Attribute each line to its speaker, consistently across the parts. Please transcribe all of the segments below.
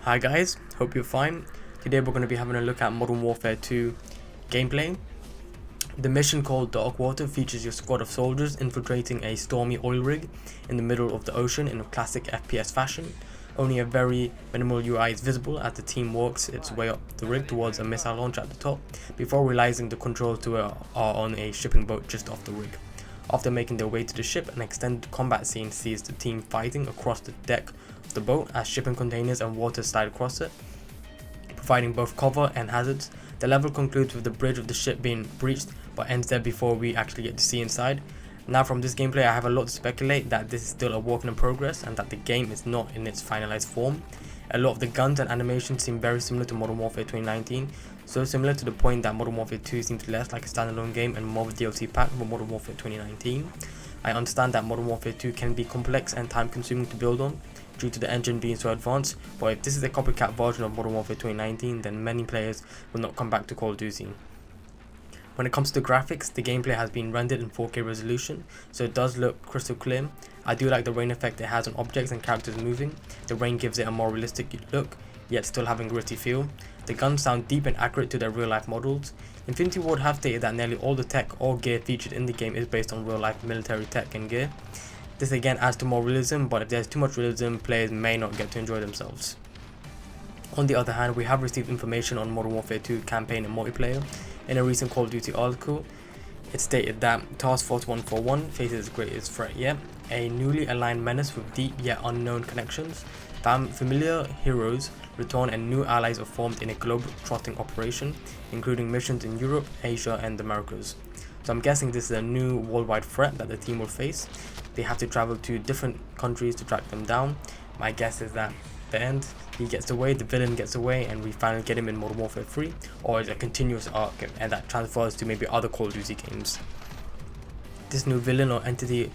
Speaker 1: Hi guys, hope you're fine. Today we're going to be having a look at Modern Warfare 2 gameplay. The mission called Darkwater features your squad of soldiers infiltrating a stormy oil rig in the middle of the ocean in a classic FPS fashion. Only a very minimal UI is visible as the team works its way up the rig towards a missile launch at the top before realizing the controls to it are on a shipping boat just off the rig. After making their way to the ship, an extended combat scene sees the team fighting across the deck of the boat as shipping containers and water slide across it, providing both cover and hazards. The level concludes with the bridge of the ship being breached, but ends there before we actually get to see inside. Now from this gameplay I have a lot to speculate that this is still a work in progress and that the game is not in its finalized form. A lot of the guns and animations seem very similar to Modern Warfare 2019, so similar to the point that Modern Warfare 2 seems less like a standalone game and more of a DLC pack for Modern Warfare 2019. I understand that Modern Warfare 2 can be complex and time consuming to build on due to the engine being so advanced, but if this is a copycat version of Modern Warfare 2019 then many players will not come back to Call of Duty. When it comes to graphics, the gameplay has been rendered in 4K resolution, so it does look crystal clear. I do like the rain effect it has on objects and characters moving. The rain gives it a more realistic look, yet still having gritty feel. The guns sound deep and accurate to their real life models. Infinity Ward have stated that nearly all the tech or gear featured in the game is based on real life military tech and gear. This again adds to more realism, but if there's too much realism, players may not get to enjoy themselves. On the other hand, we have received information on Modern Warfare 2 campaign and multiplayer. In a recent Call of Duty article, it stated that Task Force 141 faces its greatest threat yet, a newly aligned menace with deep yet unknown connections. Familiar heroes return and new allies are formed in a global trotting operation, including missions in Europe, Asia and the Americas. So I'm guessing this is a new worldwide threat that the team will face. They have to travel to different countries to track them down. My guess is that the end, he gets away, the villain gets away, and we finally get him in Modern Warfare 3, or is a continuous arc and that transfers to maybe other Call of Duty games. This new villain or entity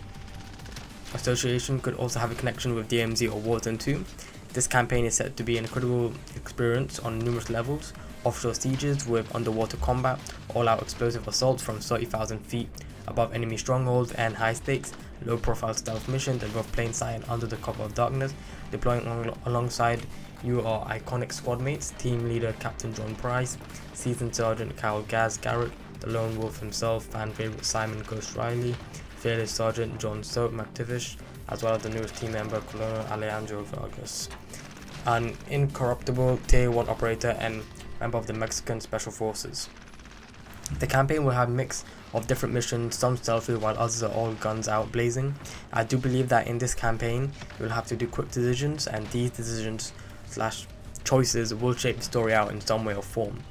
Speaker 1: association could also have a connection with DMZ or Warzone 2. This campaign is set to be an incredible experience on numerous levels: offshore sieges with underwater combat, all-out explosive assaults from 30,000 feet above enemy strongholds, and high-stakes, low-profile stealth missions in both plain sight and under the cover of darkness, deploying alongside your iconic squad mates, team leader Captain John Price, seasoned Sergeant Kyle Gaz Garrett, the lone wolf himself, fan favorite Simon Ghost Riley, fearless Sergeant John Soap McTivish, as well as the newest team member Colonel Alejandro Vargas, an incorruptible Tier 1 operator and member of the Mexican Special Forces. The campaign will have a mix of different missions, some stealthy while others are all guns out blazing. I do believe that in this campaign you'll have to do quick decisions, and these decisions / choices will shape the story out in some way or form.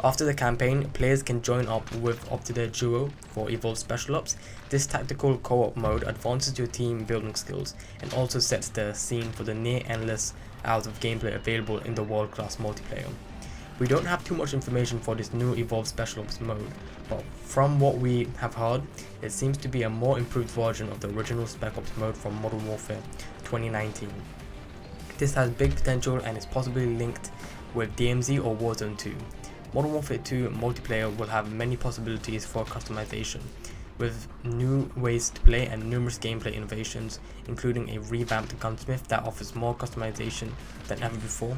Speaker 1: After the campaign, players can join up to their duo for Evolved Special Ops. This tactical co-op mode advances your team building skills and also sets the scene for the near endless hours of gameplay available in the world-class multiplayer. We don't have too much information for this new Evolved Special Ops mode, but from what we have heard, it seems to be a more improved version of the original Spec Ops mode from Modern Warfare 2019. This has big potential and is possibly linked with DMZ or Warzone 2. Modern Warfare 2 multiplayer will have many possibilities for customization, with new ways to play and numerous gameplay innovations, including a revamped gunsmith that offers more customization than ever before.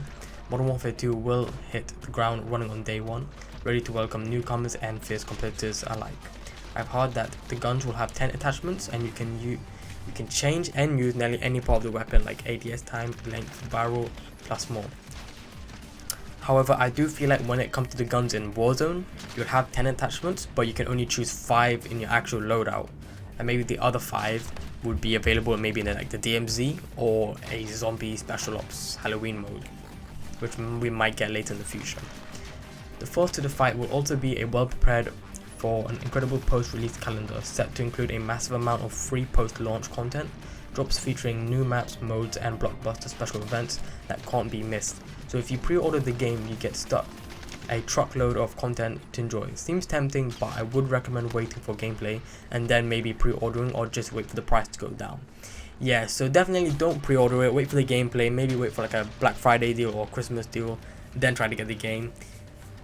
Speaker 1: Modern Warfare 2 will hit the ground running on day one, ready to welcome newcomers and fierce competitors alike. I've heard that the guns will have 10 attachments, and you can change and use nearly any part of the weapon, like ADS time, length, barrel, plus more. However, I do feel like when it comes to the guns in Warzone, you'll have 10 attachments, but you can only choose 5 in your actual loadout, and maybe the other 5 would be available maybe in the DMZ or a zombie special ops Halloween mode, which we might get later in the future. The first to the fight will also be a well prepared for an incredible post-release calendar set to include a massive amount of free post-launch content, drops featuring new maps, modes and blockbuster special events that can't be missed. So if you pre-order the game, you get stuck a truckload of content to enjoy. Seems tempting, but I would recommend waiting for gameplay and then maybe pre-ordering, or just wait for the price to go down. Yeah, so definitely don't pre-order it, wait for the gameplay, maybe wait for like a Black Friday deal or Christmas deal, then try to get the game.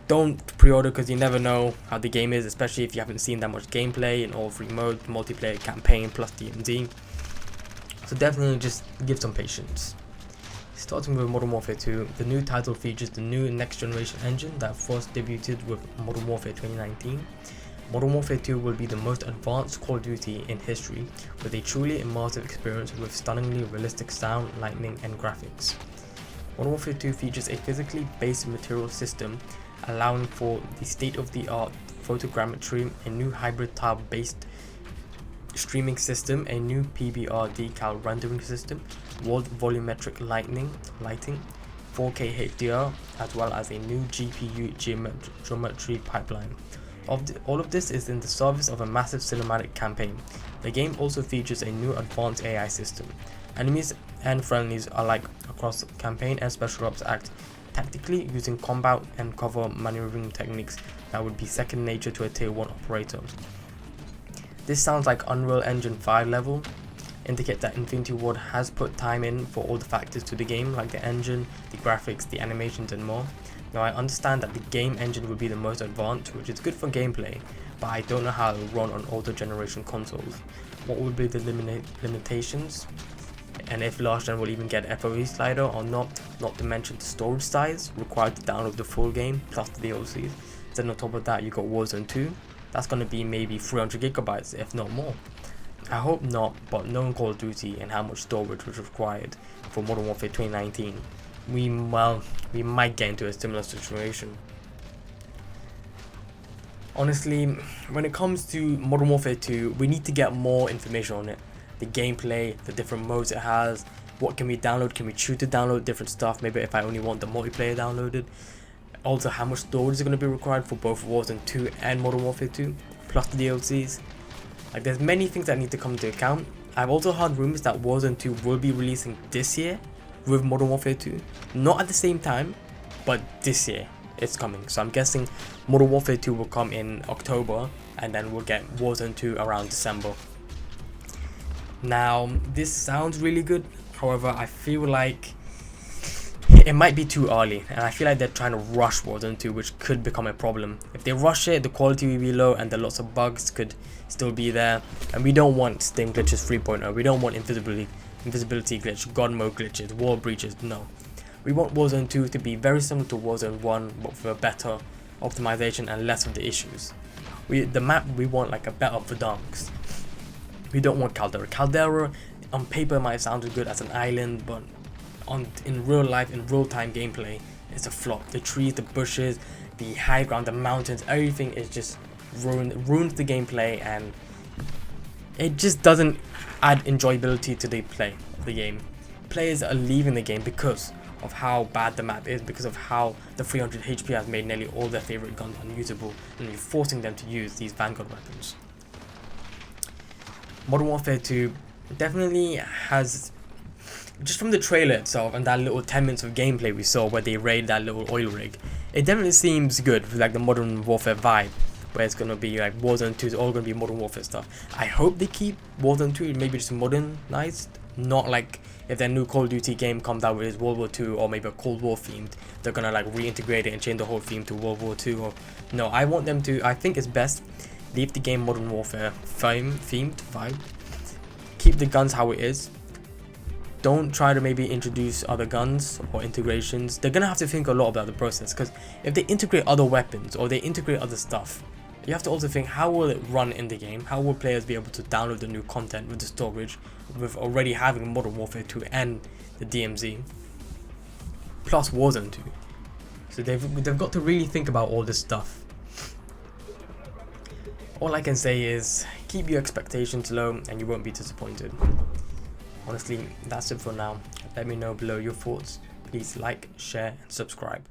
Speaker 1: Don't pre-order because you never know how the game is, especially if you haven't seen that much gameplay in all 3 modes, multiplayer, campaign plus DMZ. So definitely just give some patience. Starting with Modern Warfare 2, the new title features the new next generation engine that first debuted with Modern Warfare 2019. Modern Warfare 2 will be the most advanced Call of Duty in history, with a truly immersive experience with stunningly realistic sound, lighting, and graphics. Modern Warfare 2 features a physically based material system, allowing for the state-of-the-art photogrammetry, a new hybrid tile-based streaming system, a new PBR decal rendering system, world volumetric lighting, 4K HDR, as well as a new GPU geometry pipeline. All of this is in the service of a massive cinematic campaign. The game also features a new advanced AI system. Enemies and friendlies alike across campaign and special ops act tactically, using combat and cover maneuvering techniques that would be second nature to a tier 1 operator. This sounds like Unreal Engine 5 level, indicate that Infinity Ward has put time in for all the factors to the game, like the engine, the graphics, the animations, and more. Now, I understand that the game engine will be the most advanced, which is good for gameplay, but I don't know how it will run on older generation consoles. What will be the limitations, and if last gen will even get FOV slider or not to mention the storage size required to download the full game plus the DLCs. Then on top of that, you got Warzone 2, that's going to be maybe 300 gigabytes if not more. I hope not, but knowing Call of Duty and how much storage was required for Modern Warfare 2019, we might get into a similar situation. Honestly, when it comes to Modern Warfare 2, we need to get more information on it. The gameplay, the different modes it has, what can we download, can we choose to download different stuff, maybe if I only want the multiplayer downloaded. Also, how much storage is going to be required for both Warzone 2 and Modern Warfare 2, plus the DLCs. Like, there's many things that need to come into account. I've also heard rumors that Warzone 2 will be releasing this year with Modern Warfare 2. Not at the same time, but this year it's coming. So I'm guessing Modern Warfare 2 will come in October, and then we'll get Warzone 2 around December. Now, this sounds really good. However, I feel like it might be too early, and I feel like they're trying to rush Warzone 2, which could become a problem. If they rush it, the quality will be low and the lots of bugs could still be there, and we don't want Steam glitches 3.0. We don't want invisibility glitch, god mode glitches, wall breaches. No, we want Warzone 2 to be very similar to Warzone 1, but with a better optimization and less of the issues. The map, we want like a better Verdansk. We don't want Caldera. Caldera on paper might sound good as an island, but in real life, in real time gameplay, it's a flop. The trees, the bushes, the high ground, the mountains, everything is just ruins the gameplay, and it just doesn't add enjoyability to the play of the game. Players are leaving the game because of how bad the map is, because of how the 300 HP has made nearly all their favorite guns unusable, and you're forcing them to use these Vanguard weapons. Modern Warfare 2 definitely has, just from the trailer itself and that little 10 minutes of gameplay we saw where they raid that little oil rig, it definitely seems good with like the Modern Warfare vibe, where it's gonna be like Warzone 2 is all gonna be Modern Warfare stuff. I hope they keep Warzone 2 maybe just modernized, not like if their new Call of Duty game comes out with World War 2 or maybe a Cold War themed, they're gonna like reintegrate it and change the whole theme to World War 2. Or no, I want them to, I think it's best, leave the game Modern Warfare themed vibe, keep the guns how it is. Don't try to maybe introduce other guns or integrations. They're gonna have to think a lot about the process, because if they integrate other weapons or they integrate other stuff, you have to also think, how will it run in the game? How will players be able to download the new content with the storage, with already having Modern Warfare 2 and the DMZ, plus Warzone 2? So they've got to really think about all this stuff. All I can say is, keep your expectations low and you won't be disappointed. Honestly, that's it for now. Let me know below your thoughts. Please like, share, and subscribe.